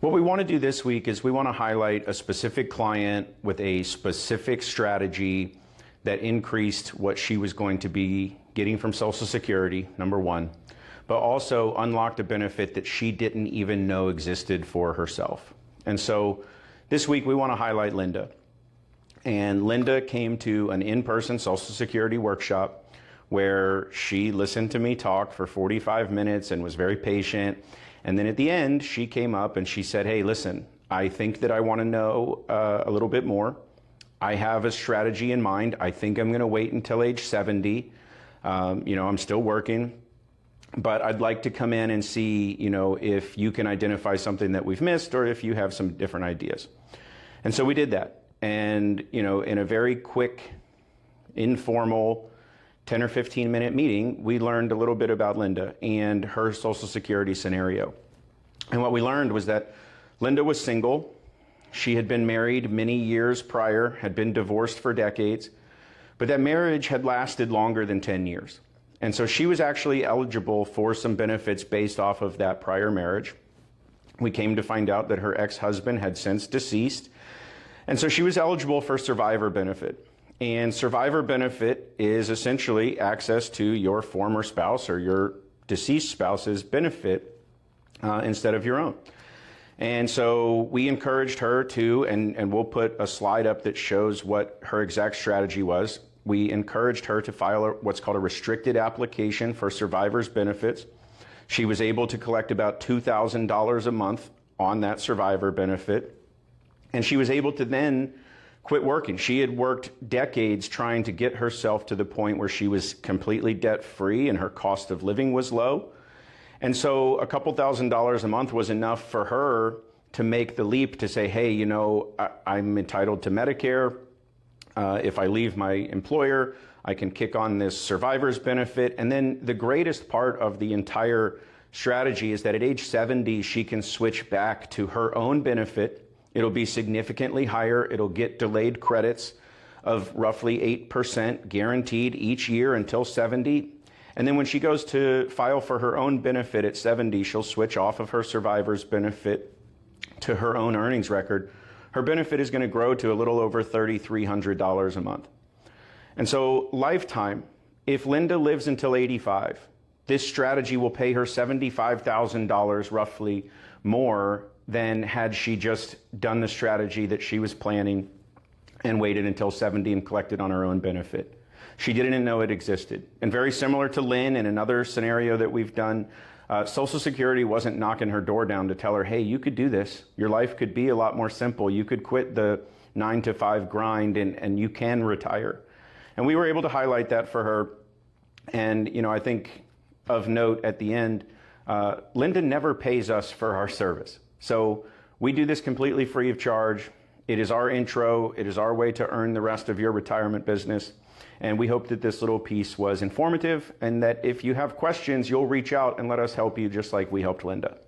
What we want to do this week is we want to highlight a specific client with a specific strategy that increased what she was going to be getting from Social Security, number one, but also unlocked a benefit that she didn't even know existed for herself. And so this week we want to highlight Linda. And Linda came to an in-person Social Security workshop where she listened to me talk for 45 minutes and was very patient. And then at the end, she came up and she said, hey, listen, I think that I want to know a little bit more. I have a strategy in mind. I think I'm going to wait until age 70. I'm still working, but I'd like to come in and see, if you can identify something that we've missed or if you have some different ideas. And so we did that. And, in a very quick, informal 10 or 15 minute meeting, we learned a little bit about Linda and her Social Security scenario. And what we learned was that Linda was single. She had been married many years prior, had been divorced for decades, but that marriage had lasted longer than 10 years. And so she was actually eligible for some benefits based off of that prior marriage. We came to find out that her ex-husband had since deceased. And so she was eligible for survivor benefit. And survivor benefit is essentially access to your former spouse or your deceased spouse's benefit instead of your own. And so we encouraged her to, and we'll put a slide up that shows what her exact strategy was. We encouraged her to file what's called a restricted application for survivor's benefits. She was able to collect about $2,000 a month on that survivor benefit. And she was able to then quit working. She had worked decades trying to get herself to the point where she was completely debt-free and her cost of living was low. And so a couple $1,000s a month was enough for her to make the leap to say, hey, I'm entitled to Medicare. If I leave my employer, I can kick on this survivor's benefit. And then the greatest part of the entire strategy is that at age 70, she can switch back to her own benefit. It'll be significantly higher. It'll get delayed credits of roughly 8% guaranteed each year until 70. And then when she goes to file for her own benefit at 70, she'll switch off of her survivor's benefit to her own earnings record. Her benefit is going to grow to a little over $3,300 a month. And so lifetime, if Linda lives until 85, this strategy will pay her $75,000 roughly more than had she just done the strategy that she was planning and waited until 70 and collected on her own benefit. She didn't know it existed. And very similar to Lynn in another scenario that we've done, Social Security wasn't knocking her door down to tell her, hey, you could do this. Your life could be a lot more simple. You could quit the 9-to-5 grind and you can retire. And we were able to highlight that for her. And, I think of note at the end, Linda never pays us for our service. So we do this completely free of charge. It is our intro. It is our way to earn the rest of your retirement business. And we hope that this little piece was informative and that if you have questions, you'll reach out and let us help you just like we helped Linda.